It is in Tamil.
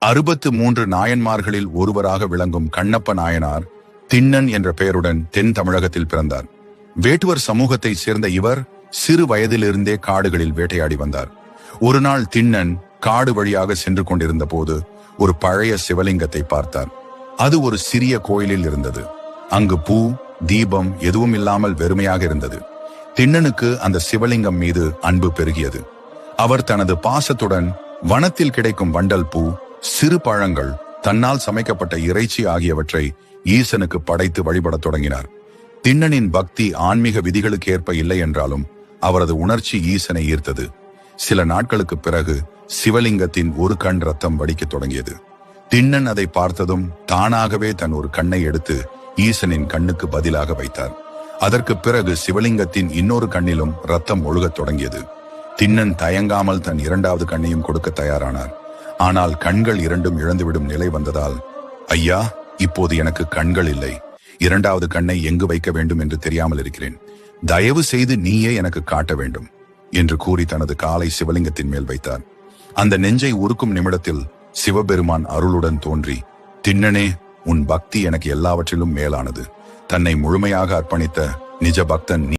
63 நாயன்மார்களில் ஒருவராக விளங்கும் கண்ணப்ப நாயனார் திண்ணன் என்ற பெயருடன் தென் தமிழகத்தில் பிறந்தார். வேட்டுவர் சமூகத்தை சேர்ந்த இவர் சிறு வயதிலிருந்தே காடுகளில் வேட்டையாடி வந்தார். ஒரு நாள் திண்ணன் காடு வழியாக சென்று கொண்டிருந்த போது ஒரு பழைய சிவலிங்கத்தை பார்த்தார். அது ஒரு சிறிய கோயிலில் இருந்தது. அங்கு பூ தீபம் எதுவும் இல்லாமல் வெறுமையாக இருந்தது. திண்ணனுக்கு அந்த சிவலிங்கம் மீது அன்பு பெருகியது. அவர் தனது பாசத்துடன் வனத்தில் கிடைக்கும் வண்டல் பூ, சிறு பழங்கள், தன்னால் சமைக்கப்பட்ட இறைச்சி ஆகியவற்றை ஈசனுக்கு படைத்து வழிபடத் தொடங்கினார். திண்ணனின் பக்தி ஆன்மீக விதிகளுக்கு ஏற்ப இல்லை என்றாலும் அவரது உணர்ச்சி ஈசனை ஈர்த்தது. சில நாட்களுக்கு பிறகு சிவலிங்கத்தின் ஒரு கண் ரத்தம் வடிக்கத் தொடங்கியது. திண்ணன் அதை பார்த்ததும் தானாகவே தன் ஒரு கண்ணை எடுத்து ஈசனின் கண்ணுக்கு பதிலாக வைத்தார். அதற்கு பிறகு சிவலிங்கத்தின் இன்னொரு கண்ணிலும் ரத்தம் ஒழுகத் தொடங்கியது. திண்ணன் தயங்காமல் தன் இரண்டாவது கண்ணையும் கொடுக்க தயாரானார். ஆனால் கண்கள் இரண்டும் இழந்துவிடும் நிலை வந்ததால், ஐயா, இப்போது எனக்கு கண்கள் இல்லை, இரண்டாவது கண்ணை எங்கு வைக்க வேண்டும் என்று தெரியாமல் இருக்கிறேன், தயவு செய்து நீயே எனக்கு காட்ட வேண்டும் என்று கூறி தனது காலை சிவலிங்கத்தின் மேல் வைத்தார். அந்த நெஞ்சை உருக்கும் நிமிடத்தில் சிவபெருமான் அருளுடன் தோன்றி, திண்ணனே, உன் பக்தி எனக்கு எல்லாவற்றிலும் மேலானது. தன்னை முழுமையாக அர்ப்பணித்த நிஜ பக்தன்